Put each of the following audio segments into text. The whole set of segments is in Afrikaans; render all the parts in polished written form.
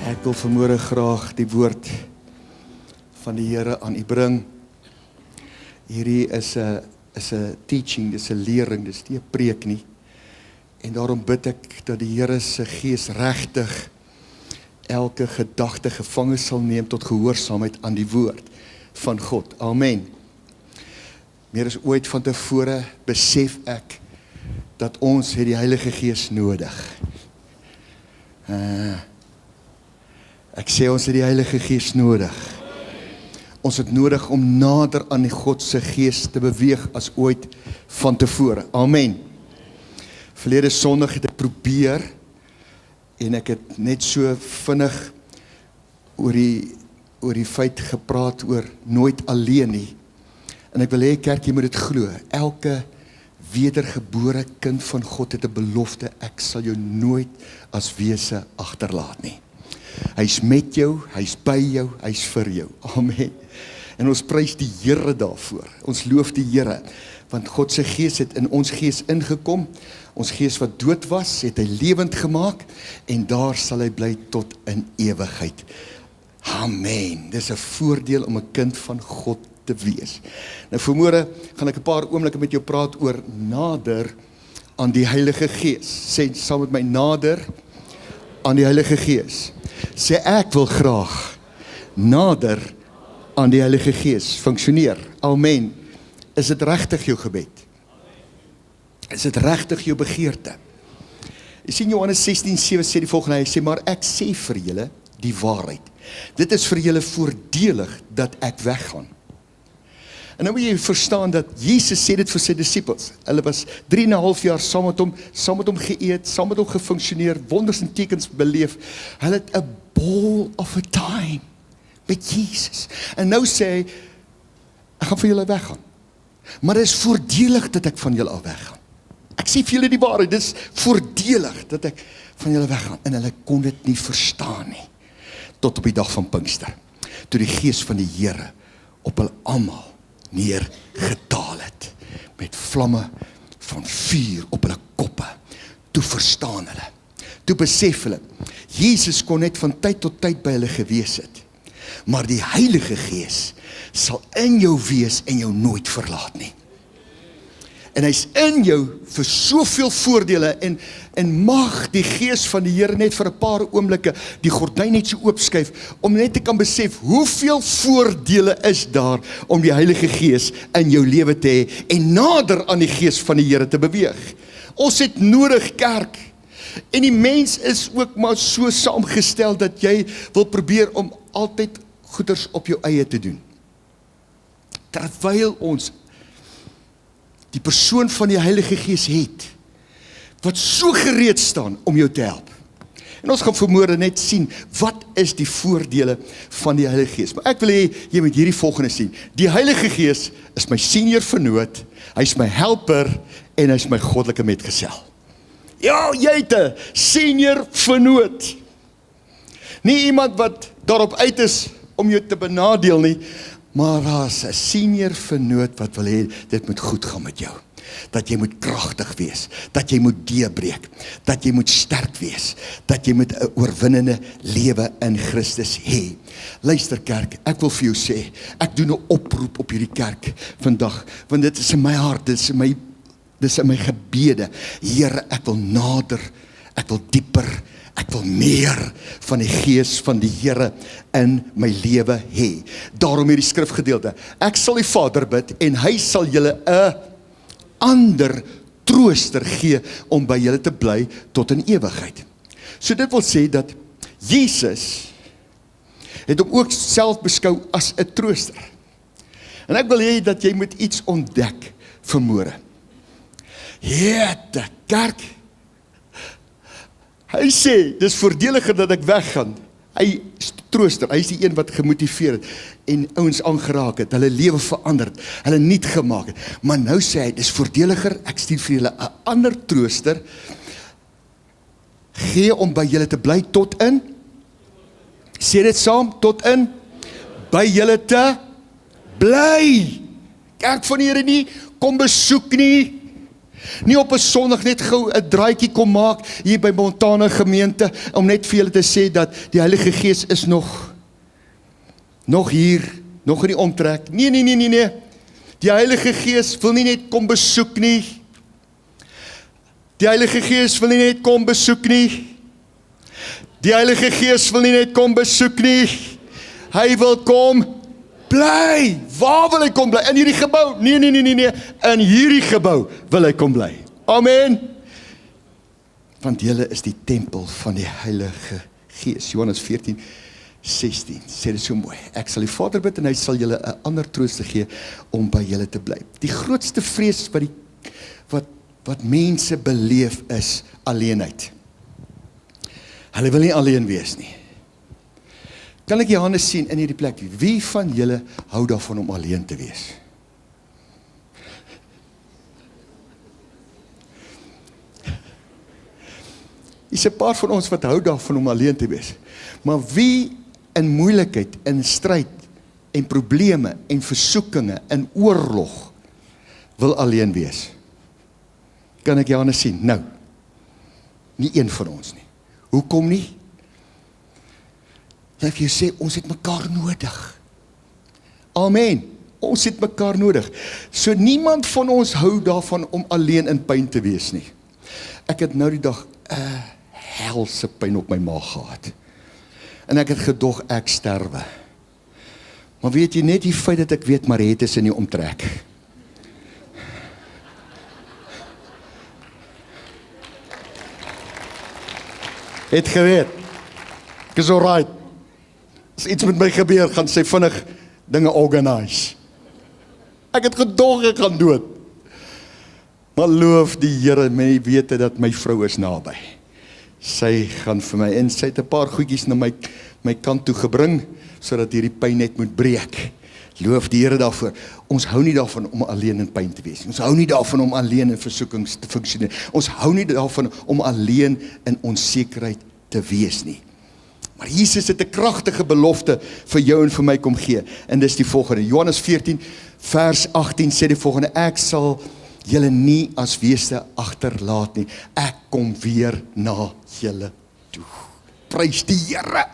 Ek wil vanmôre graag die woord van die Here aan u bring. Hierdie is 'n teaching, dis 'n lering, dis nie 'n preek nie. En daarom bid ek dat die Here se Gees regtig elke gedagte gevange sal neem tot gehoorsaamheid aan die woord van God. Amen. Meer as ooit van tevore besef ek dat ons het die Heilige Gees nodig. Ek sê ons het die Heilige Gees nodig. Ons het nodig om nader aan die God se Gees te beweeg as ooit van tevore. Amen. Verlede Sondag het ek probeer en ek het net so vinnig oor die feit gepraat oor nooit alleen nie. En ek wil hê kerk, jy moet dit glo. Elke wedergebore kind van God het 'n belofte, ek sal jou nooit as wese agterlaat nie. Hy's met jou, hy's by jou, hy's vir jou. Amen. En ons prys die Here daarvoor. Ons loof die Here, want God se Gees het in ons gees ingekom. Ons gees wat dood was, het hy lewend gemaak en daar sal hy bly tot in ewigheid. Amen. Dis 'n voordeel om 'n kind van God te wees. Nou vanmôre gaan ek 'n paar oomblikke met jou praat oor nader aan die Heilige Gees. Sê saam met my, nader aan die Heilige Gees. Sê ek wil graag nader aan die Heilige Gees funksioneer. Amen. Is dit regtig jou gebed? Is dit regtig jou begeerte? Jy sien Johannes 16:7 sê die volgende, hy sê, maar ek sê vir julle die waarheid. Dit is vir julle voordelig dat ek weggaan. En nou moet jy verstaan dat Jesus sê dit vir sy disippels. Hulle was 3,5 jaar saam met hom geëet, saam met hom gefunksioneer, wonders en tekens beleef. Hulle het 'n ball of a time met Jesus. En nou sê hy, ek gaan van julle weggaan. Maar dit is voordelig dat ek van julle al weggaan. Ek sê vir julle die waarheid, dit is voordelig dat ek van julle weggaan. En hulle kon dit nie verstaan nie. Tot op die dag van Pinkster, toe die Gees van die Here op hulle almal neergedaal het, met vlamme van vuur op hulle koppe. Toe verstaan hulle, toe besef hulle, Jesus kon net van tyd tot tyd by hulle gewees het, maar die Heilige Gees sal in jou wees en jou nooit verlaat nie. En hy's in jou vir soveel voordele en mag die Gees van die Here net vir 'n paar oomblikke die gordyn net so oopskuif om net te kan besef hoeveel voordele is daar om die Heilige Gees in jou lewe te hê en nader aan die Gees van die Here te beweeg. Ons het nodig kerk. En die mens is ook maar so saamgestel dat jy wil probeer om altyd goeders op jou eie te doen. Terwyl ons die persoon van die Heilige Gees het, wat so gereed staan om jou te help. En ons gaan vanmôre net sien, wat is die voordele van die Heilige Gees. Maar ek wil hê, jy moet hierdie volgende sien. Die Heilige Gees is my senior vernoot, hy is my helper, en hy is my goddelike metgesel. Ja, jy het 'n senior vernoot. Nie iemand wat daarop uit is om jou te benadeel nie, maar daar's 'n senior vernoot wat wil hê, dit moet goed gaan met jou. Dat jy moet kragtig wees, dat jy moet deurbreek, dat jy moet sterk wees, dat jy moet 'n oorwinnende lewe in Christus hê. Luister kerk, ek wil vir jou sê, ek doen 'n oproep op hierdie kerk vandag, want dit is in my hart, dit is in my gebede. Here, ek wil nader, ek wil dieper, ek wil meer van die Gees van die Here in my lewe hê. Daarom hierdie skrifgedeelte. Ek sal die Vader bid en hy sal julle 'n ander trooster gee om by julle te bly tot in ewigheid. So dit wil sê dat Jesus het hom ook self beskou as 'n trooster. En ek wil hê dat jy moet iets ontdek vanmôre. Jette, kerk. Hy sê, dis voordeliger dat ek weggaan. Hy is trooster, hy is die een wat gemotiveer het en ouens aangeraak het, hulle lewe verander het, hulle nuut gemaak het. Maar nou sê hy, dis voordeliger, ek stuur vir julle 'n ander trooster, gee om by julle te bly tot in, sê dit saam, tot in, by julle te bly. Kerk van die Here nie, kom besoek nie, Nie op 'n Sondag net gou 'n draaitjie kom maak hier by Montana gemeente om net vir julle te sê dat die Heilige Gees is nog hier, nog in die omtrek. Nee. Die Heilige Gees wil nie net kom besoek nie. Die Heilige Gees wil nie net kom besoek nie. Die Heilige Gees wil nie net kom besoek nie. Hy wil kom bly. Waar wil hy kom bly? In hierdie gebou? Nee. In hierdie gebou wil hy kom bly. Amen. Want julle is die tempel van die Heilige Gees. Johannes 14:16 sê dit so mooi. Ek sal die Vader bid en hy sal julle 'n ander trooster gee om by julle te bly. Die grootste vrees wat mense beleef is alleenheid. Hulle wil nie alleen wees nie. Kan ek Johannes sien in hierdie plek? Wie van julle hou daarvan om alleen te wees? Is 'n paar van ons wat hou daarvan om alleen te wees. Maar wie in moeilikheid, in stryd, en probleme, en versoekinge, en oorlog, wil alleen wees? Kan ek Johannes sien? Nou, nie een van ons nie. Hoekom nie? Ek vir jou sê, ons het mekaar nodig. Amen. Ons het mekaar nodig. So niemand van ons hou daarvan om alleen in pyn te wees nie. Ek het nou die dag helse pyn op my maag gehad. En ek het gedog ek sterwe. Maar weet jy, net die feit dat ek weet Mariette is in die omtrek. Het geweet. Ek is alright. As iets met my gebeur, gaan sy vinnig dinge organise. Ek het gedog ek gaan dood. Maar loof die Here, my wete dat my vrou is naby. Sy gaan vir my en sy het 'n paar goedjies na my kant toe gebring, sodat hierdie pyn net moet breek. Loof die Here daarvoor. Ons hou nie daarvan om alleen in pyn te wees. Ons hou nie daarvan om alleen in versoekings te funksioneer. Ons hou nie daarvan om alleen in onsekerheid te wees nie. Maar Jesus het 'n kragtige belofte vir jou en vir my kom gee. En dis die volgende. Johannes 14 vers 18 sê die volgende: ek sal julle nie as weeste agterlaat nie. Ek kom weer na julle toe. Prys die Here.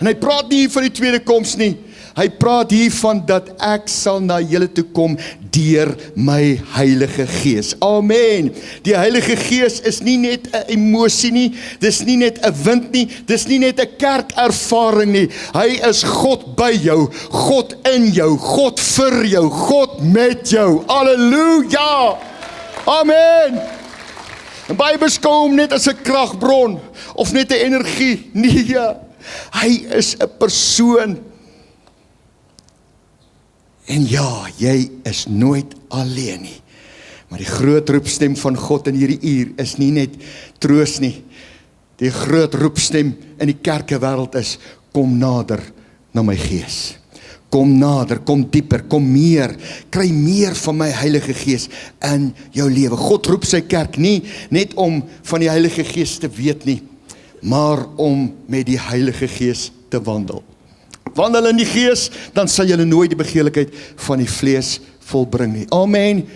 En hy praat nie hier van die tweede koms nie. Hy praat hiervan dat ek sal na julle toe kom deur my Heilige Gees. Amen. Die Heilige Gees is nie net 'n emosie nie, dis nie net 'n wind nie, dis nie net 'n kerkervaring nie. Hy is God by jou, God in jou, God vir jou, God met jou. Halleluja. Amen. En baie beskou hom net as 'n kragbron of net 'n energie. Nee, hy is 'n persoon. En ja, jy is nooit alleen nie. Maar die groot roepstem van God in hierdie uur is nie net troos nie. Die groot roepstem in die kerkewêreld is: kom nader na my Gees. Kom nader, kom dieper, kom meer. Kry meer van my Heilige Gees in jou lewe. God roep sy kerk nie net om van die Heilige Gees te weet nie, maar om met die Heilige Gees te wandel. Wandel in die Gees, dan sal julle nooit die begeerlikheid van die vlees volbring nie. Amen.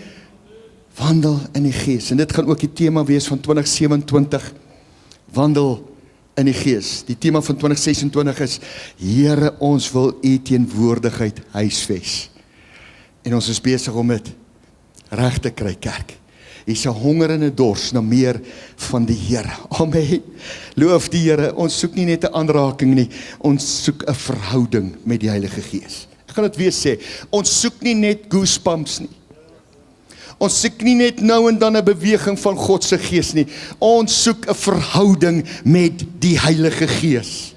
Wandel in die Gees. En dit gaan ook die tema wees van 2027. Wandel in die Gees. Die tema van 2026 is: Here, ons wil u teenwoordigheid huisves. En ons is besig om dit reg te kry, kerk. Hier is 'n honger en 'n dors na meer van die Here. Amen. Loof die Here. Ons soek nie net 'n aanraking nie. Ons soek 'n verhouding met die Heilige Gees. Ek gaan dit weer sê. Ons soek nie net goosebumps nie. Ons soek nie net nou en dan 'n beweging van God se Gees nie. Ons soek 'n verhouding met die Heilige Gees.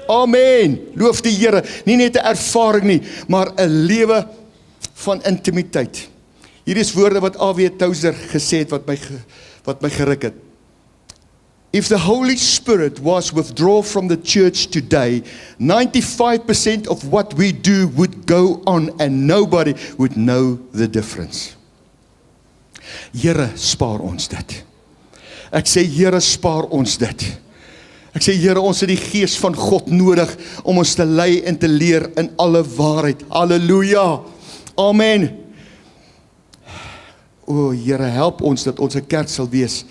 Amen. Loof die Here. Nie net 'n ervaring nie, maar 'n lewe van intimiteit. Hier is woorde wat A.W. Tozer gesê het wat my geruk het. If the Holy Spirit was withdrawn from the church today, 95% of what we do would go on and nobody would know the difference. Here, spaar ons dit. Ek sê, Here, spaar ons dit. Ek sê, Here, ons het die Gees van God nodig om ons te lei en te leer in alle waarheid. Halleluja. Amen. O Here, help ons dat ons 'n kerk sal wees,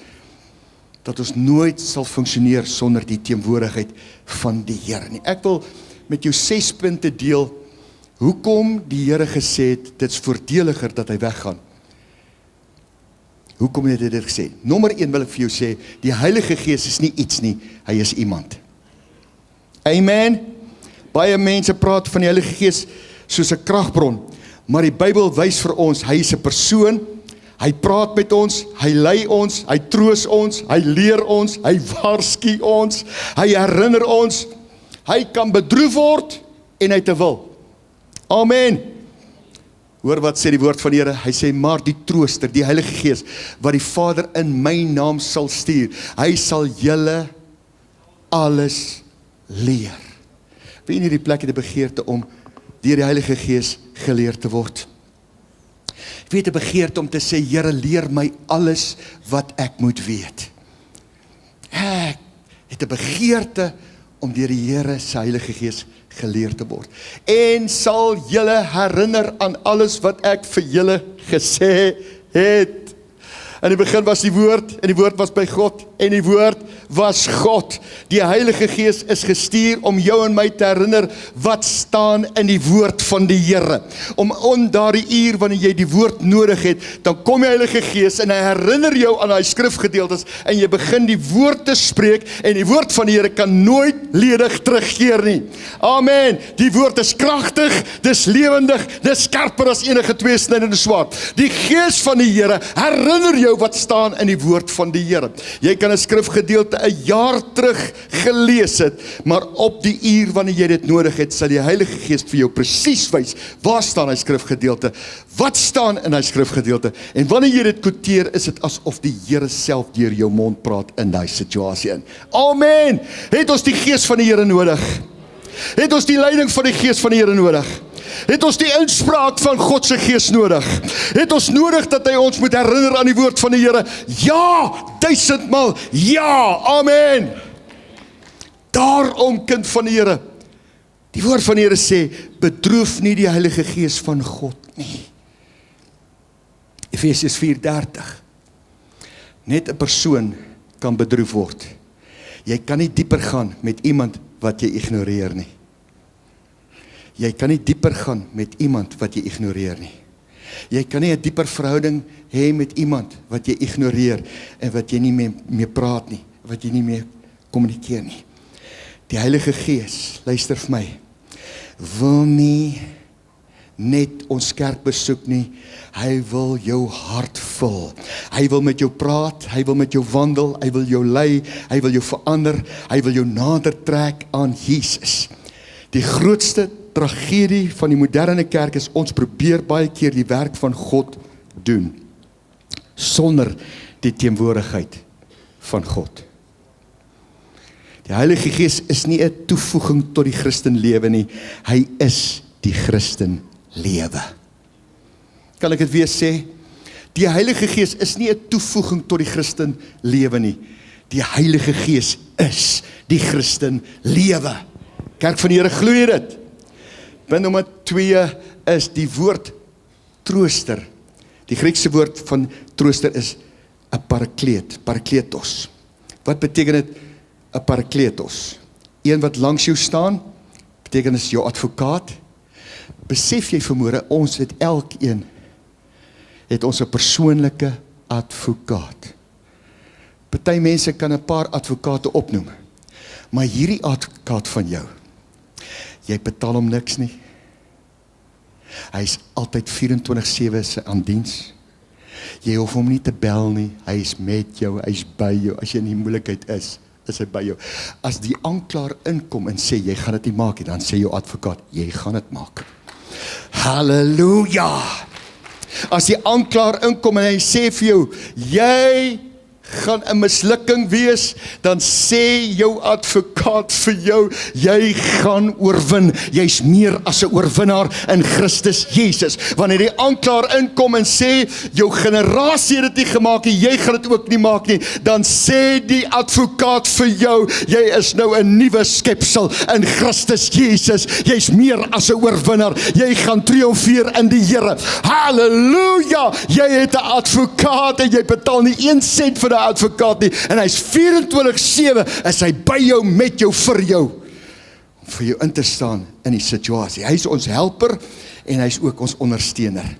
dat ons nooit sal funksioneer sonder die teenwoordigheid van die Here nie. Ek wil met jou 6 punte deel, hoekom die Here gesê het, dit is voordeliger dat hy weggaan. Hoekom het hy dit gesê? Nommer 1 wil ek vir jou sê, die Heilige Gees is nie iets nie, hy is iemand. Amen. Baie mense praat van die Heilige Gees soos 'n kragbron, maar die Bybel wys vir ons, hy is 'n persoon, hy praat met ons, hy lei ons, hy troos ons, hy leer ons, hy waarsku ons, hy herinner ons, hy kan bedroef word en hy te wil. Amen. Hoor wat sê die woord van die Here, hy sê, maar die trooster, die Heilige Gees, wat die Vader in my naam sal stuur, hy sal julle alles leer. Wie in hierdie plek het die begeerte om deur die Heilige Gees geleer te word? Wie het die begeerte om te sê, Here, leer my alles wat ek moet weet? Ek het die begeerte om deur die Here se Heilige Gees geleer te word. En sal julle herinner aan alles wat ek vir julle gesê het. In die begin was die woord, en die woord was by God, en die woord was God. Die Heilige Gees is gestuur om jou en my te herinner wat staan in die woord van die Here. Om daardie uur wanneer jy die woord nodig het, dan kom die Heilige Gees en hy herinner jou aan hy skrifgedeeltes en jy begin die woord te spreek en die woord van die Here kan nooit ledig terugkeer nie. Amen. Die woord is kragtig, dis lewendig, dis skerper as enige tweesnydende swaard. Die Gees van die Here herinner jou wat staan in die woord van die Here. Jy kan 'n skrifgedeelte 'n jaar terug gelees het, maar op die uur wanneer jy dit nodig het, sal die Heilige Gees vir jou presies wys, waar staan hy skrifgedeelte, wat staan in hy skrifgedeelte, en wanneer jy dit quoteer, is dit asof die Here self deur jou mond praat in daai situasie in. Amen! Het ons die Gees van die Here nodig? Het ons die leiding van die Gees van die Here nodig? Het ons die inspraak van God se Gees nodig? Het ons nodig dat hy ons moet herinner aan die woord van die Here? Ja, 1000-mal, ja, amen. Daarom, kind van die Here, die woord van die Here sê, bedroef nie die Heilige Gees van God nie. Efesiërs 4:30. Net 'n persoon kan bedroef word. Jy kan nie dieper gaan met iemand wat jy ignoreer nie. Jy kan nie dieper gaan met iemand wat jy ignoreer nie. Jy kan nie 'n dieper verhouding hê met iemand wat jy ignoreer en wat jy nie mee praat nie, wat jy nie mee kommunikeer nie. Die Heilige Gees, luister vir my, wil nie net ons kerk besoek nie, hy wil jou hart vul. Hy wil met jou praat, hy wil met jou wandel, hy wil jou lei, hy wil jou verander, hy wil jou nader trek aan Jesus. Die grootste tragedie van die moderne kerk is, ons probeer baie keer die werk van God doen, sonder die teenwoordigheid van God. Die Heilige Gees is nie 'n toevoeging tot die Christenlewe nie, hy is die Christenlewe. Kan ek dit weer sê? Die Heilige Gees is nie 'n toevoeging tot die Christenlewe nie, die Heilige Gees is die Christenlewe. Kerk van die Here, glo jy dit? Punt nommer 2 is die woord trooster. Die Griekse woord van trooster is 'n parakleet, parakletos. Wat beteken dit 'n parakletos? Een wat langs jou staan, beteken is jou advokaat. Besef jy vanmôre, ons het elkeen, het ons 'n persoonlike advokaat. Party mense kan 'n paar advokate opnoem, maar hierdie advokaat van jou, jy betaal hom niks nie. Hy is altyd 24/7 aan diens. Jy hoef hom nie te bel nie, hy is met jou, hy is by jou. As jy in die moeilikheid is hy by jou. As die aanklaer inkom en sê, jy gaan dit nie maak nie, dan sê jou advokaat, jy gaan dit maak. Halleluja! As die aanklaer inkom en hy sê vir jou, jy gaan 'n mislukking wees, dan sê jou advokaat vir jou, jy gaan oorwin. Jy's meer as 'n oorwinnaar in Christus Jesus. Wanneer die aanklaer inkom en sê, jou generasie het dit nie gemaak nie, jy gaan dit ook nie maak nie, dan sê die advokaat vir jou, jy is nou 'n nuwe skepsel in Christus Jesus. Jy's meer as 'n oorwinnaar. Jy gaan triomfeer in die Here. Halleluja! Jy het 'n advokaat en jy betaal nie 1 sent vir 'n advokaat nie, en hy's 24/7, is hy by jou, met jou, vir jou, om vir jou in te staan in die situasie. Hy's ons helper, en hy's ook ons ondersteuner.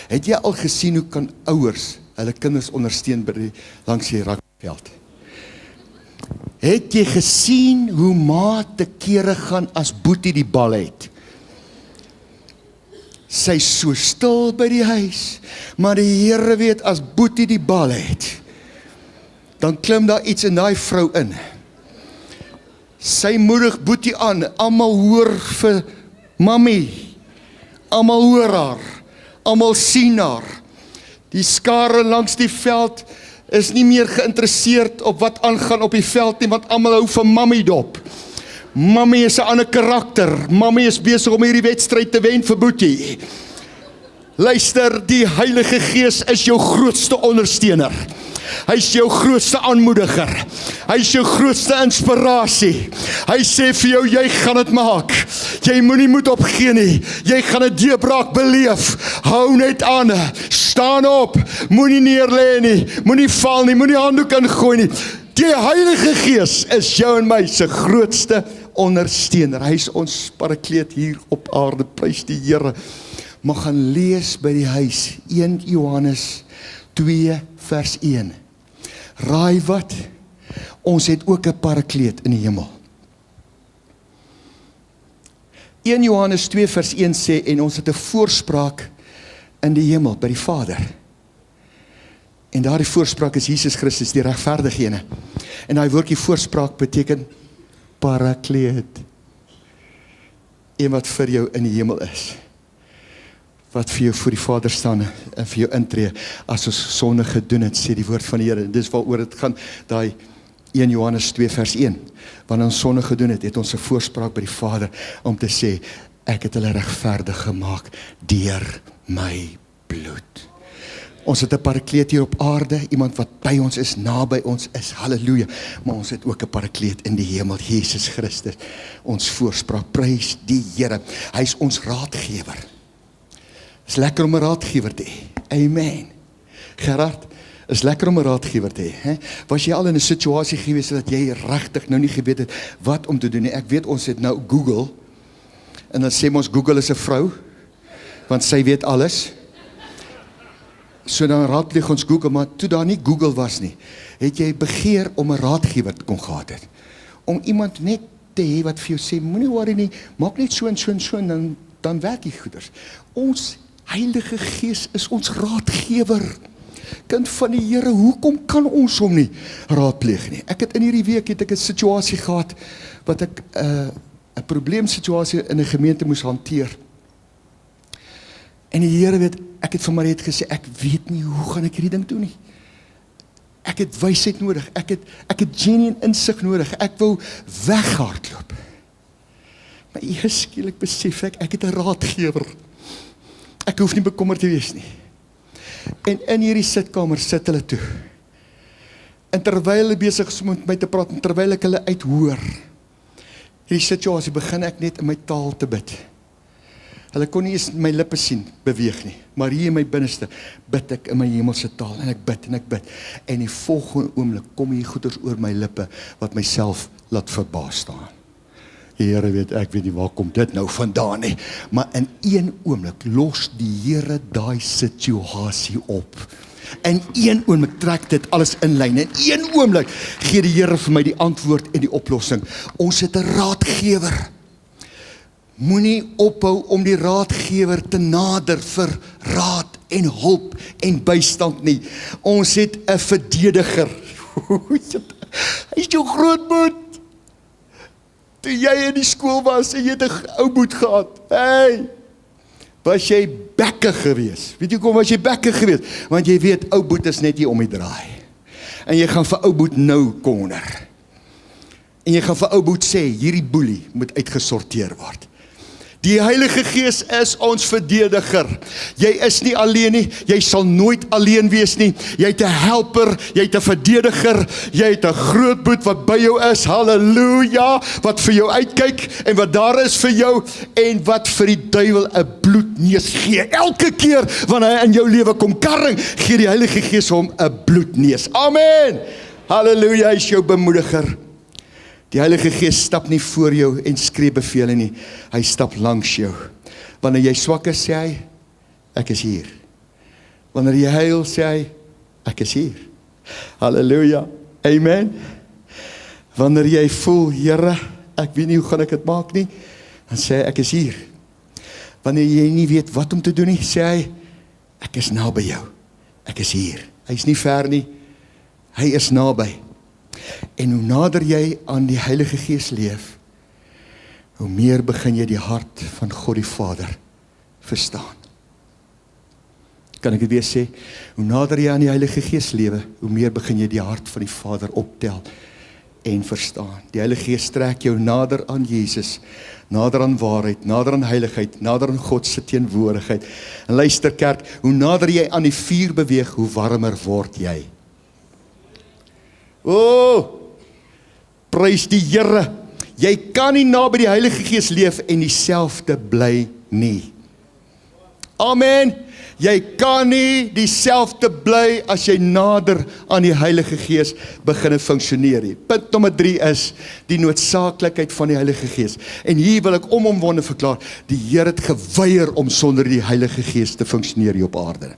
Het jy al gesien hoe kan ouers hulle kinders ondersteun langs die rugbyveld? Het jy gesien hoe ma te kere gaan as Boetie die bal het? Sy's so stil by die huis, maar die Here weet, as Boetie die bal het, dan klim daar iets in daai vrou in. Sy moedig Boetie aan, almal hoor vir Mami, almal hoor haar, almal sien haar. Die skare langs die veld is nie meer geïnteresseerd op wat aangaan op die veld nie, want almal hou van Mami dop. Mami is 'n ander karakter, Mami is besig om hierdie wedstryd te wen vir Boetie. Luister, die Heilige Gees is jou grootste ondersteuner. Hy is jou grootste aanmoediger. Hy is jou grootste inspirasie. Hy sê vir jou, jy gaan dit maak. Jy moenie moed opgee nie. Jy gaan 'n deurbraak beleef. Hou net aan. Staan op. Moenie neerlê nie. Moenie val nie. Moenie handdoek ingooi nie. Die Heilige Gees is jou en my se grootste ondersteuner. Hy is ons parakleet hier op aarde. Prys die Here. Maar gaan lees by die huis 1 Johannes 2 vers 1. Raai wat? Ons het ook 'n parakleet in die hemel. 1 Johannes 2 vers 1 sê, en ons het 'n voorspraak in die hemel by die Vader. En daardie voorspraak is Jesus Christus, die regverdige ene. En daai woordjie voorspraak beteken parakleet. Een wat vir jou in die hemel is. Wat vir jou voor die Vader staan en vir jou intree as ons sonde gedoen het, sê die woord van die Here. En dis waaroor dit gaan, daai 1 Johannes 2 vers 1. Wanneer ons sonde gedoen het, het ons 'n voorspraak by die Vader om te sê, ek het hulle regverdig gemaak deur my bloed. Ons het 'n parakleet hier op aarde, iemand wat by ons is, naby ons is, halleluja. Maar ons het ook 'n parakleet in die hemel, Jesus Christus, ons voorspraak. Prys die Here. Hy is ons raadgewer. Is lekker om 'n raadgewer te hê. Amen. Gerard, is lekker om 'n raadgewer te hê. Was jy al in 'n situasie gewees dat jy regtig nou nie geweet het wat om te doen nie? Ek weet ons het nou Google, en dan sê ons Google is 'n vrou, want sy weet alles. So dan raadpleeg ons Google, maar toe daar nie Google was nie, het jy begeer om 'n raadgewer te kon gehad het. Om iemand net te hê wat vir jou sê, moenie worry nie, maak net so en so en so, en dan werk die goeders. Ons Heilige Gees is ons raadgewer. Kind van die Here, hoekom kan ons hom nie raadpleeg nie? Ek het in hierdie week het ek 'n situasie gehad wat ek 'n probleemsituasie in 'n gemeente moes hanteer. En die Here weet, ek het vir Mariet gesê, ek weet nie hoe gaan ek hierdie ding doen nie. Ek het wysheid nodig. Ek het genuine insig nodig. Ek wou weghardloop. Maar eers skielik besef ek het 'n raadgewer. Ek hoef nie bekommerd te wees nie. En in hierdie sitkamer sit hulle toe. En terwyl hulle besig is om met my te praat, en terwyl ek hulle uithoor, hierdie situasie, begin ek net in my taal te bid. Hulle kon nie eens my lippe sien, beweeg nie. Maar hier in my binneste, bid ek in my hemelse taal, en ek bid, en ek bid. En die volgende oomblik kom hier goeders oor my lippe, wat myself laat verbaas staan. Die Here weet, ek weet nie waar kom dit nou vandaan nie, maar in een oomblik los die Here daai situasie op. In een oomblik trek dit alles in lyn. In een oomblik gee die Here vir my die antwoord en die oplossing. Ons het 'n raadgewer. Moenie ophou om die raadgewer te nader vir raad en hulp en bystand nie. Ons het 'n verdediger. Hy is jou grootmoed. Toe jy in die skool was en jy het 'n ou boet gehad, hey, was jy bekke gewees. Weet jy kom was jy bekke gewees? Want jy weet, ou boet is net hier om die draai. En jy gaan vir ou boet nou corner. En jy gaan vir ou boet sê, hierdie boelie moet uitgesorteer word. Die Heilige Gees is ons verdediger. Jy is nie alleen nie, jy sal nooit alleen wees nie. Jy het 'n helper, jy het 'n verdediger, jy het 'n groot boet wat by jou is, halleluja, wat vir jou uitkyk en wat daar is vir jou en wat vir die duiwel 'n bloedneus gee. Elke keer wanneer hy in jou lewe kom karring, gee die Heilige Gees hom 'n bloedneus. Amen. Halleluja, hy is jou bemoediger. Die Heilige Gees stap nie voor jou en skree bevele nie. Hy stap langs jou. Wanneer jy swak is, sê hy, ek is hier. Wanneer jy huil, sê hy, ek is hier. Halleluja. Amen. Wanneer jy voel, Here, ek weet nie hoe gaan ek dit maak nie, dan sê hy, ek is hier. Wanneer jy nie weet wat om te doen nie, sê hy, ek is naby jou. Ek is hier. Hy is nie ver nie. Hy is naby. En hoe nader jy aan die Heilige Gees leef, hoe meer begin jy die hart van God die Vader verstaan. Kan ek dit weer sê? Hoe nader jy aan die Heilige Gees lewe, hoe meer begin jy die hart van die Vader optel en verstaan. Die Heilige Gees trek jou nader aan Jesus, nader aan waarheid, nader aan heiligheid, nader aan God se teenwoordigheid. En luister kerk, hoe nader jy aan die vuur beweeg, hoe warmer word jy. Prys die Here. Jy kan nie naby die Heilige Gees leef en dieselfde bly nie. Amen. Jy kan nie dieselfde bly as jy nader aan die Heilige Gees begin funksioneer nie. Punt nommer 3 is die noodsaaklikheid van die Heilige Gees. En hier wil ek omwonde verklaar, die Here het geweier om sonder die Heilige Gees te funksioneer hier op aarde.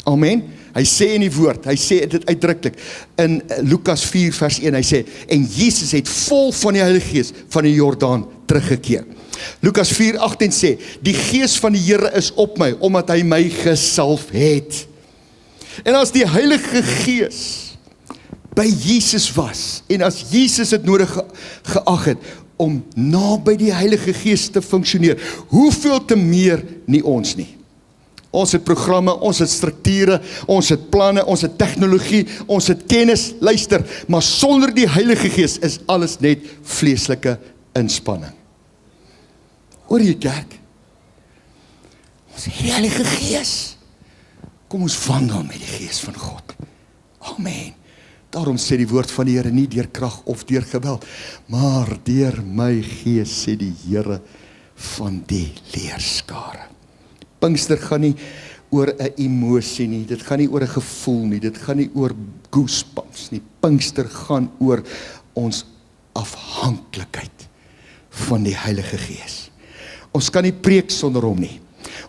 Amen. Hy sê in die woord, hy sê dit uitdruklik, in Lukas 4 vers 1, hy sê, en Jesus het vol van die Heilige Gees van die Jordaan teruggekeer. Lukas 4:18 sê, die Gees van die Here is op my, omdat hy my gesalf het. En as die Heilige Gees by Jesus was, en as Jesus het nodig geag het, om naby die Heilige Gees te funksioneer, hoeveel te meer nie ons nie. Ons het programme, ons het strukture, ons het planne, ons het tegnologie, ons het kennis, luister, maar sonder die Heilige Gees is alles net vleeslike inspanning. Hoor jy kerk? Ons het die Heilige Gees. Kom ons wandel met die Gees van God. Amen. Daarom sê die woord van die Here nie deur krag of deur geweld, maar deur my Gees, sê die Here van die leerskare. Pinkster gaan nie oor 'n emosie nie, dit gaan nie oor 'n gevoel nie, dit gaan nie oor goosebumps nie. Pinkster gaan oor ons afhanklikheid van die Heilige Gees. Ons kan nie preek sonder hom nie.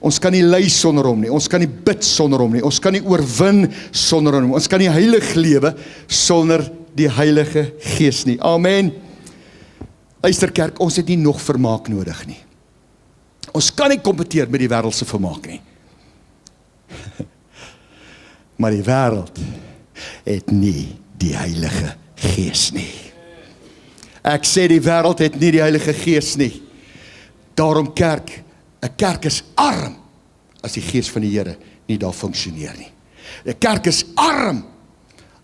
Ons kan nie lei sonder hom nie. Ons kan nie bid sonder hom nie. Ons kan nie oorwin sonder hom nie. Ons kan nie heilig lewe sonder die Heilige Gees nie. Amen. Luister kerk, ons het nie nog vermaak nodig nie. Ons kan nie kompeteer met die wêreldse vermaak nie. Maar die wêreld het nie die Heilige Gees nie. Ek sê die wêreld het nie die Heilige Gees nie. Daarom kerk, 'n kerk is arm as die Gees van die Here nie daar funksioneer nie. 'n kerk is arm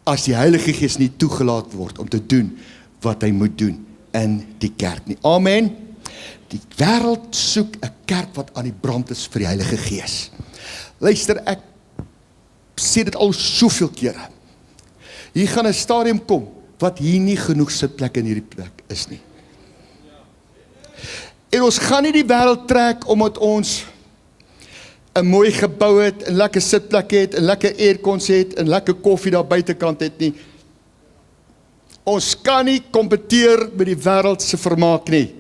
as die Heilige Gees nie toegelaat word om te doen wat hy moet doen in die kerk nie. Amen. Die wêreld soek 'n kerk wat aan die brand is vir die Heilige Gees. Luister, ek sê dit al soveel kere. Hier gaan 'n stadium kom wat hier nie genoeg sitplekke in hierdie plek is nie. En ons gaan nie die wêreld trek omdat ons 'n mooi gebou het, 'n lekker sitplek het, 'n lekker aircons het, 'n lekker koffie daar buitekant het nie. Ons kan nie kompeteer met die wêreld se vermaak nie.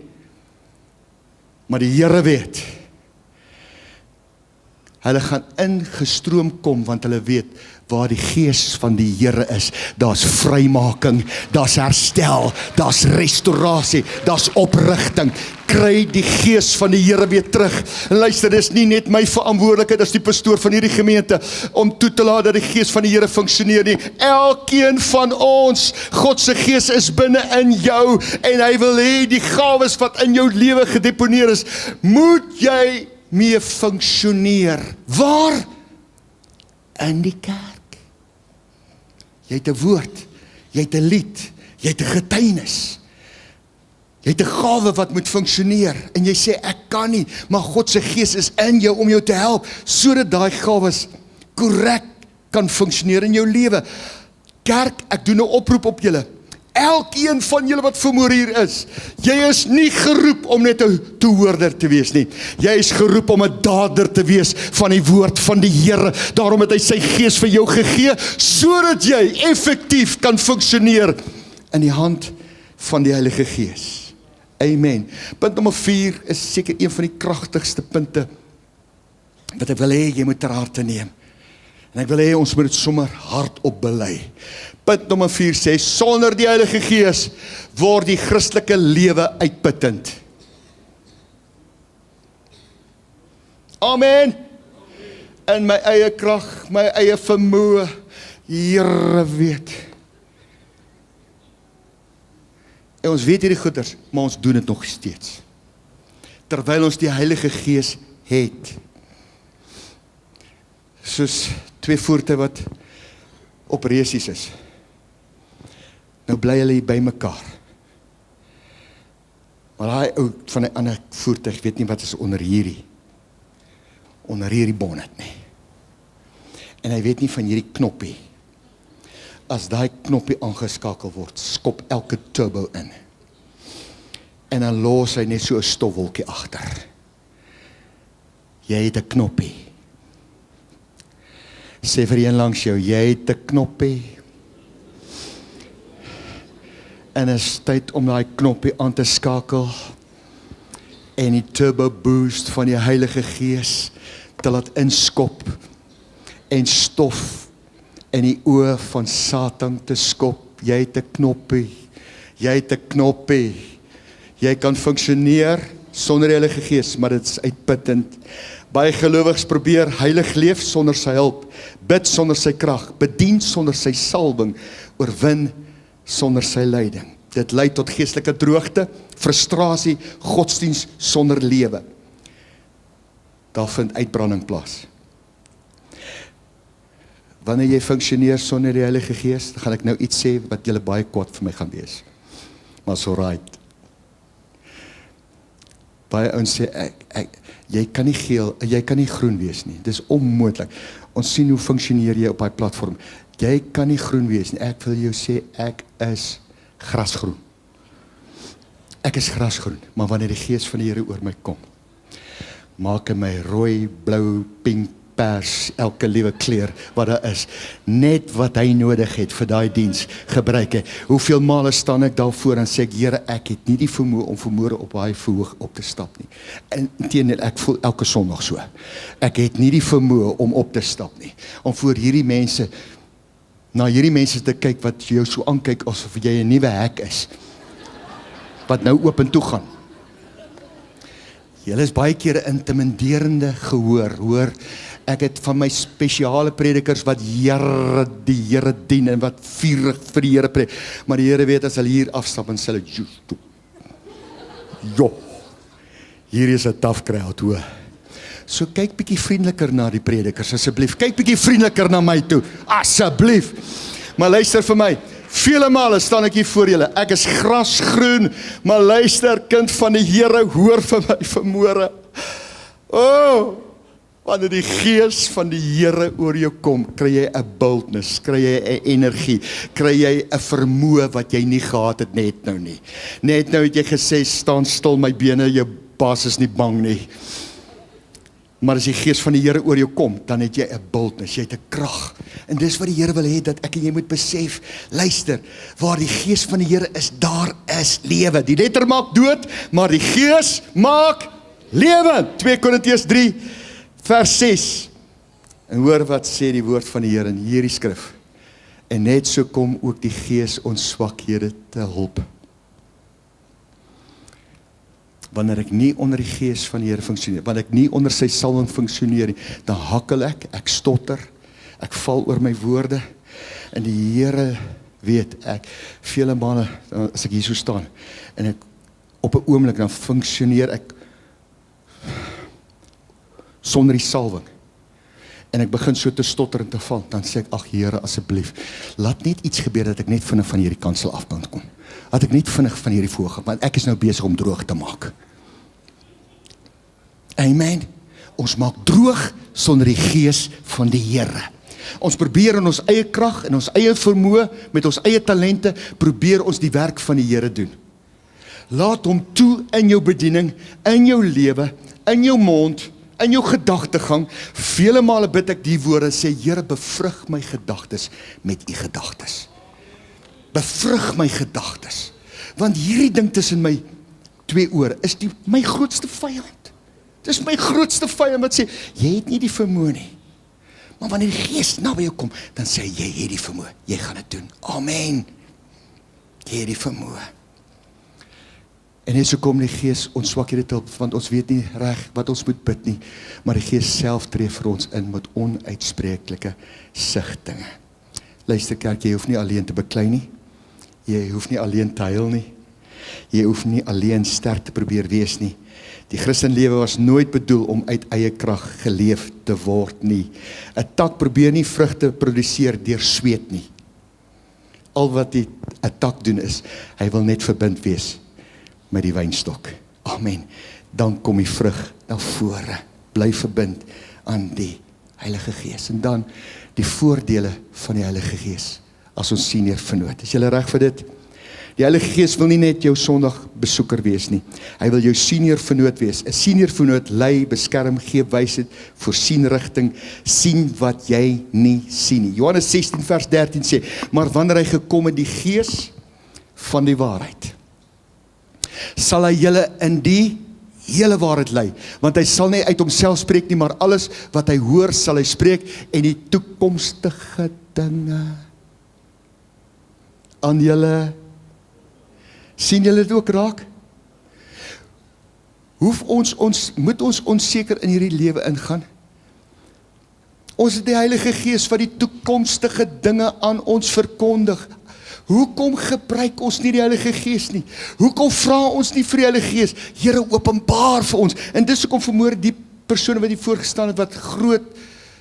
Maar die Here weet, hulle gaan ingestroom kom, want hulle weet, waar die Gees van die Here is, daar's vrymaking, daar's herstel, daar's restaurasie, daar's oprigting. Kry die Gees van die Here weer terug. En luister, dis nie net my verantwoordelikheid as die pastoor van hierdie gemeente, om toe te laat dat die Gees van die Here funksioneer nie. Elkeen van ons, God se Gees is binne in jou, en hy wil hê die gawes wat in jou lewe gedeponeer is, moet jy mee funksioneer. Waar? In die kerk. jy het 'n woord, jy het 'n lied, jy het 'n getuienis. Jy het 'n gawe wat moet funksioneer en jy sê ek kan nie, maar God se Gees is in jou om jou te help sodat daai gawes korrek kan funksioneer in jou lewe. Kerk, ek doen 'n oproep op julle. Elkeen van julle wat vanmôre hier is, jy is nie geroep om net 'n toehoorder te wees nie. Jy is geroep om 'n dader te wees van die woord van die Here. Daarom het hy sy Gees vir jou gegee, sodat jy effektief kan funksioneer in die hand van die Heilige Gees. Amen. Punt nommer 4 is seker een van die kragtigste punte wat ek wil hê jy moet ter harte neem. En ek wil hê ons moet dit sommer hardop bely. Punt nommer 4 sê, sonder die Heilige Gees word die Christelike lewe uitputtend. Amen. In my eie krag, my eie vermoë, Here weet. En ons weet hierdie goeders, maar ons doen dit nog steeds. Terwyl ons die Heilige Gees het. Soos 2 voertuie wat op resies is. Nou bly hulle hier by mekaar. Maar daai ou van 'n ander voertuig weet nie wat is onder hierdie bonnet nie. En hy weet nie van hierdie knoppie. As daai knoppie aangeskakel word, skop elke turbo in. En dan los hy net so 'n stofwolkie agter. Jy het 'n knoppie. Sê vir een langs jou, jy het 'n knoppie. En is tyd om daai knoppie aan te skakel. En die turbo boost van die Heilige Gees te laat inskop. En stof in die oë van Satan te skop. Jy het 'n knoppie. Jy het 'n knoppie. Jy kan funksioneer sonder die Heilige Gees, maar dit is uitputtend. Baie gelowiges probeer heilig leef sonder sy hulp, bid sonder sy krag, bedien sonder sy salwing, oorwin sonder sy leiding. Dit lei tot geestelike droogte, frustrasie, godsdiens sonder lewe. Daar vind uitbranding plaas. Wanneer jy funksioneer sonder die Heilige Gees, dan gaan ek nou iets sê wat julle baie kwaad vir my gaan wees. Maar so right. Baie ouens sê, jy kan nie geel, jy kan nie groen wees nie. Dis onmoontlik. Ons sien hoe funksioneer jy op daai platform. Jy kan nie groen wees nie. Ek wil jou sê, ek is grasgroen. Ek is grasgroen, maar wanneer die Gees van die Here oor my kom, maak hy my rooi, blou, pink, pers, elke liewe kleur wat daar is, net wat hy nodig het vir daai diens gebruik hy. Hoeveel male staan ek daarvoor en sê ek, Here, ek het nie die vermoë om vanmôre op daai verhoog op te stap nie. En inteendeel, ek voel elke Sondag so. Ek het nie die vermoë om op te stap nie. Om voor hierdie mense, na hierdie mense te kyk wat jou so aankyk asof jy 'n nuwe hek is. Wat nou oop en toe gaan. Julle is baie kere intimiderende gehoor, hoor. Ek het van my spesiale predikers wat jare die Here dien en wat vurig vir die Here predik. Maar die Here weet as hulle hier afstap en sê hulle, jo, hier is 'n tough crowd, hoor. So kyk bietjie vriendeliker na die predikers, asseblief. Kyk bietjie vriendeliker na my toe, asseblief. Maar luister vir my. Vele male staan ek hier voor julle. Ek is grasgroen, maar luister, kind van die Here, hoor vir my vanmôre. Wanneer die Gees van die Here oor jou kom, kry jy 'n boldness, kry jy 'n energie, kry jy 'n vermoë wat jy nie gehad het net nou nie. Net nou het jy gesê, staan stil my bene, jou baas is nie bang nie. Maar as die Gees van die Here oor jou kom, dan het jy 'n boldness, jy het 'n krag. En dis wat die Here wil hê, dat ek en jy moet besef, luister, waar die Gees van die Here is, daar is lewe. Die letter maak dood, maar die Gees maak lewe. 2 Korintiërs 3 vers 6. En hoor wat sê die woord van die Here in hierdie skrif. En net so kom ook die Gees ons swakhede te help. Wanneer ek nie onder die Gees van die Here funksioneer, wanneer ek nie onder sy salwing funksioneer nie, dan hakkel ek stotter, ek val oor my woorde, en die Here weet, ek vele male, as ek hier so staan, en ek op 'n oomblik, dan funksioneer ek sonder die salwing, en ek begin so te stotter en te val, dan sê ek, ag Here, asseblief, laat net iets gebeur dat ek net vinnig van hierdie kansel af kan kom. Dat ek net vinnig van hierdie voorgaan, want ek is nou besig om droog te maak. Amen. Ons maak droog sonder die gees van die Here. Ons probeer in ons eie krag, in ons eie vermoë, met ons eie talente, probeer ons die werk van die Here doen. Laat hom toe in jou bediening, in jou lewe, in jou mond, in jou gedagtegang. Vele male bid ek die woorde, sê, Here, bevrug my gedagtes met u gedagtes. Bevrug my gedagtes. Want hierdie ding tussen my twee ore is my grootste vyand. Dit is my grootste vyand wat sê, jy het nie die vermoë nie. Maar wanneer die Gees naby jou kom, dan sê jy het die vermoë. Jy gaan dit doen. Amen. Jy het die vermoë. En net so kom die Gees ons swakhede te help, want ons weet nie reg wat ons moet bid nie, maar die Gees self tree vir ons in met onuitspreeklike sigtinge. Luister kerk, jy hoef nie alleen te beklei nie, jy hoef nie alleen te huil nie, jy hoef nie alleen sterk te probeer wees nie. Die Christenlewe was nooit bedoel om uit eie krag geleef te word nie. 'n Tak probeer nie vrugte produseer deur sweet nie. Al wat 'n tak doen is, hy wil net verbind wees met die wynstok. Amen. Dan kom die vrug na vore. Bly verbind aan die Heilige Gees. En dan die voordele van die Heilige Gees as ons senior vernoot. Is julle reg vir dit? Die Heilige Gees wil nie net jou Sondag besoeker wees nie. Hy wil jou senior vernoot wees. 'n Senior vernoot lei, beskerm, gee wysheid, voorsien rigting, sien wat jy nie sien nie. Johannes 16 vers 13 sê, maar wanneer hy gekom het, die Gees van die waarheid, sal hy julle in die hele waarheid lei, want hy sal nie uit homself spreek nie, maar alles wat hy hoor sal hy spreek, en die toekomstige dinge aan julle. Sien julle dit ook raak? Moet ons onseker in hierdie lewe ingaan? Ons het die Heilige Gees wat die toekomstige dinge aan ons verkondig. Hoekom gebruik ons nie die Heilige Gees nie? Hoekom vra ons nie vir die Heilige Gees? Here, openbaar vir ons. En dis hoekom vermoor die persone wat hier voorgestaan het, wat groot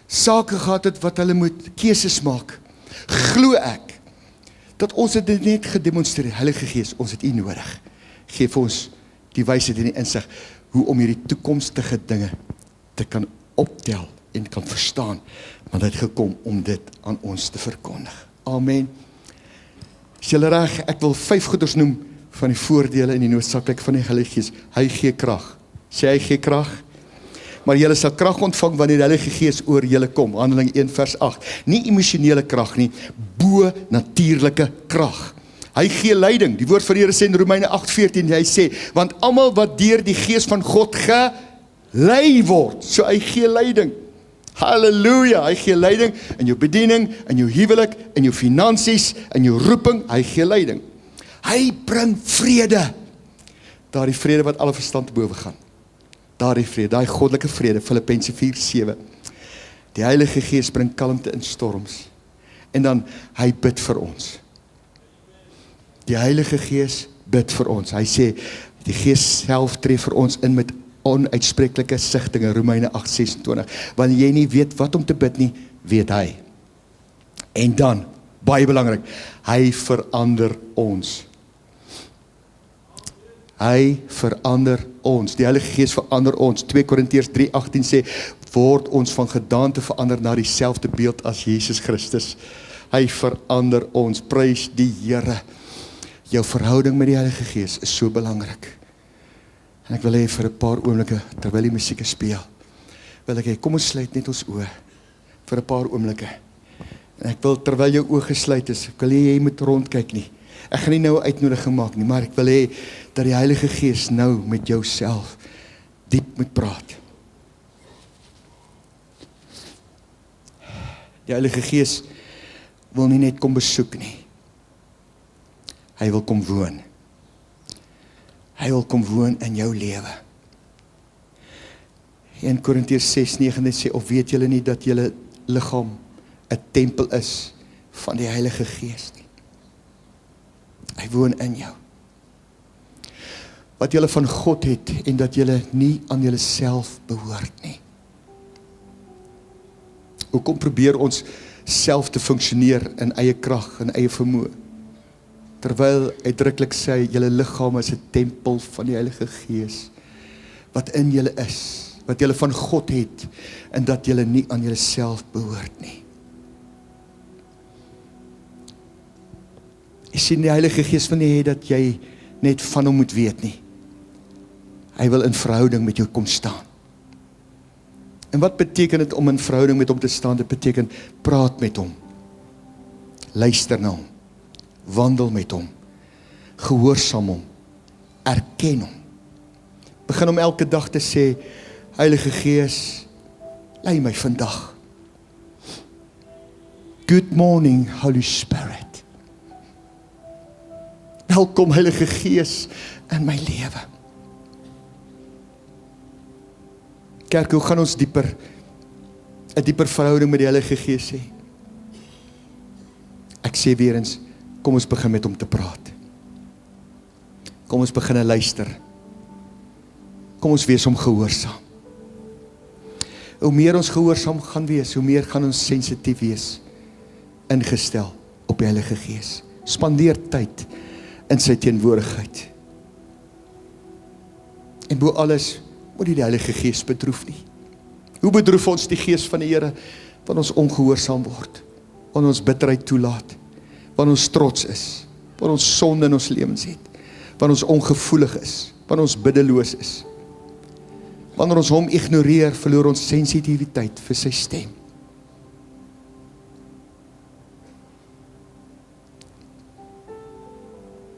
sake gehad het, wat hulle moet keuses maak. Glo ek, dat ons het net gedemonstreer, Heilige Gees, ons het U nodig. Geef ons die wysheid en die insig, hoe om hierdie toekomstige dinge te kan optel en kan verstaan, want hy het gekom om dit aan ons te verkondig. Amen. Is julle reg? Ek wil 5 goeders noem van die voordele en die noodsaaklike van die Heilige Gees. Hy gee krag. Sê hy gee krag? Maar julle sal krag ontvang wanneer die Heilige Gees oor julle kom. Handelinge 1 vers 8. Nie emosionele krag nie, bo natuurlike krag. Hy gee leiding. Die woord van die Here sê in Romeine 8:14, hy sê, want almal wat deur die Gees van God gelei word, so hy gee leiding. Halleluja, hy gee leiding in jou bediening, in jou huwelik, in jou finansies, in jou roeping, hy gee leiding. Hy bring vrede. Daardie vrede wat alle verstand te bowe gaan. Daardie vrede, daai goddelike vrede, Filippense 4:7. Die Heilige Gees bring kalmte in storms. En dan, hy bid vir ons. Die Heilige Gees bid vir ons. Hy sê, die Gees self tree vir ons in met onuitspreeklike sigtinge, Romeine 8:26. Wanneer jy nie weet wat om te bid nie, weet hy. En dan, baie belangrik, hy verander ons. Hy verander ons. Die Heilige Gees verander ons. 2 Korintiërs 3:18 sê, word ons van gedaante verander na dieselfde beeld as Jesus Christus. Hy verander ons. Prys die Here. Jou verhouding met die Heilige Gees is so belangrik. En ek wil hê vir 'n paar oomblikke, terwyl die musiek speel, wil ek hê, kom ons sluit net ons oë, vir 'n paar oomblikke. En ek wil, terwyl jou oë gesluit is, ek wil hê jy moet rondkyk nie. Ek gaan nie nou 'n uitnodiging maak nie, maar ek wil hê, dat die Heilige Gees nou met jou self diep moet praat. Die Heilige Gees wil nie net kom besoek nie. Hy wil kom woon. Hy wil kom woon in jou lewe. 1 Korintiërs 6:9 sê, of weet julle nie dat julle liggaam 'n tempel is van die Heilige Gees nie? Hy woon in jou. Wat julle van God het en dat julle nie aan julle self behoort nie. Hoekom probeer ons self te funksioneer in eie krag en eie vermoë? Terwyl uitdruklik sê, julle liggaam is 'n tempel van die Heilige Gees, wat in julle is, wat julle van God het, en dat julle nie aan julleself behoort nie. Jy sien, die Heilige Gees wil nie hê dat jy net van hom moet weet nie. Hy wil in verhouding met jou kom staan. En wat beteken dit om in verhouding met hom te staan? Dit beteken, praat met hom, luister na hom, wandel met hom, gehoorsaam hom, erken hom. Begin om elke dag te sê, Heilige Gees, lei my vandag. Good morning, Holy Spirit. Welkom, Heilige Gees, in my lewe. Kerk, hoe gaan ons dieper, 'n dieper verhouding met die Heilige Gees hê? Ek sê weer eens, kom ons begin met hom te praat. Kom ons begin luister. Kom ons wees hom gehoorsaam. Hoe meer ons gehoorsaam gaan wees, hoe meer gaan ons sensitief wees, ingestel op die Heilige Gees. Spandeer tyd in sy teenwoordigheid. En bo alles, moet nie die Heilige Gees bedroef nie. Hoe bedroef ons die Gees van die Here? Wanneer ons ongehoorsaam word, wanneer ons bitterheid toelaat, wanneer ons trots is, wanneer ons sonde in ons lewens het, wanneer ons ongevoelig is, wanneer ons biddeloos is. Wanneer ons hom ignoreer, verloor ons sensitiwiteit vir sy stem.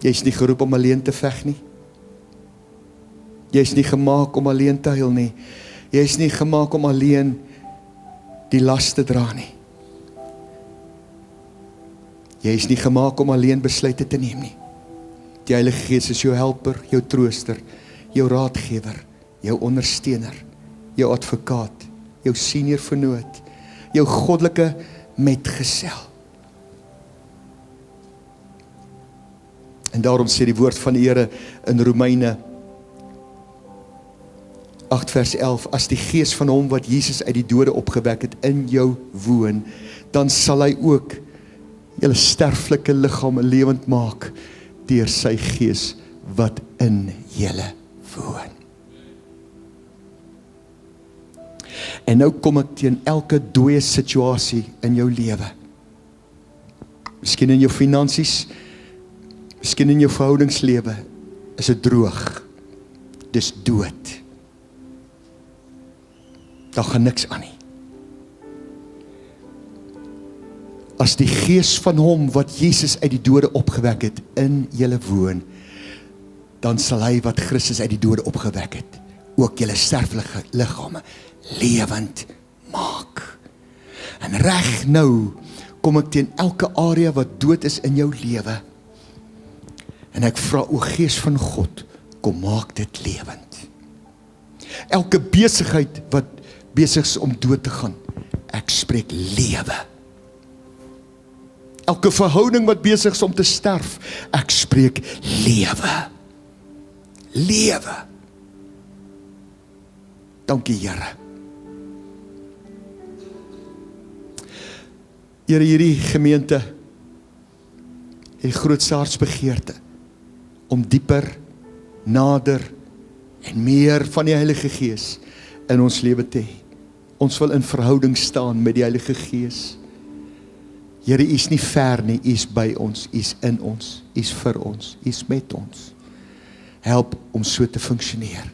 Jy is nie geroep om alleen te veg nie. Jy is nie gemaak om alleen te huil nie. Jy is nie gemaak om alleen die las te dra nie. Jy is nie gemaak om alleen besluite te neem nie. Die Heilige Gees is jou helper, jou trooster, jou raadgewer, jou ondersteuner, jou advokaat, jou senior vernoot, jou goddelike metgesel. En daarom sê die woord van die Here in Romeine 8 vers 11, as die Gees van hom wat Jesus uit die dode opgewek het in jou woon, dan sal hy ook julle sterflike liggame lewend maak deur sy Gees wat in julle woon. En nou kom ek teen elke dooie situasie in jou lewe. Miskien in jou finansies, miskien in jou verhoudingslewe, is dit droog. Dis dood. Daar gaan niks aan nie. As die Gees van hom wat Jesus uit die dode opgewek het in julle woon, dan sal hy wat Christus uit die dode opgewek het, ook julle sterflike liggame lewend maak. En reg nou kom ek teen elke area wat dood is in jou lewe. En ek vra, o Gees van God, kom maak dit lewend. Elke besigheid wat besig is om dood te gaan, ek spreek lewe. Elke verhouding wat besig is om te sterf, ek spreek lewe. Lewe. Dankie Here. Here, hierdie gemeente het grootste hartsbegeerte om dieper, nader en meer van die Heilige Gees in ons lewe te hê. Ons wil in verhouding staan met die Heilige Gees. Here, U is nie ver nie, U is by ons, U is in ons, U is vir ons, U is met ons. Help om so te funksioneer.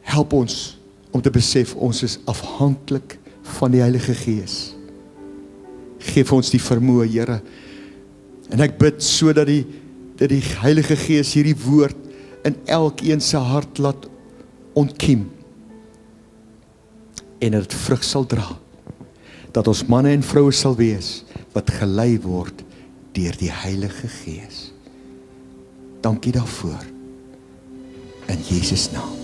Help ons om te besef, ons is afhanklik van die Heilige Gees. Geef ons die vermoë, Here. En ek bid so dat die Heilige Gees hierdie woord in elkeen se hart laat ontkiem. En dit vrug sal dra. Dat ons manne en vroue sal wees wat gelei word deur die Heilige Gees. Dankie daarvoor. In Jesus naam.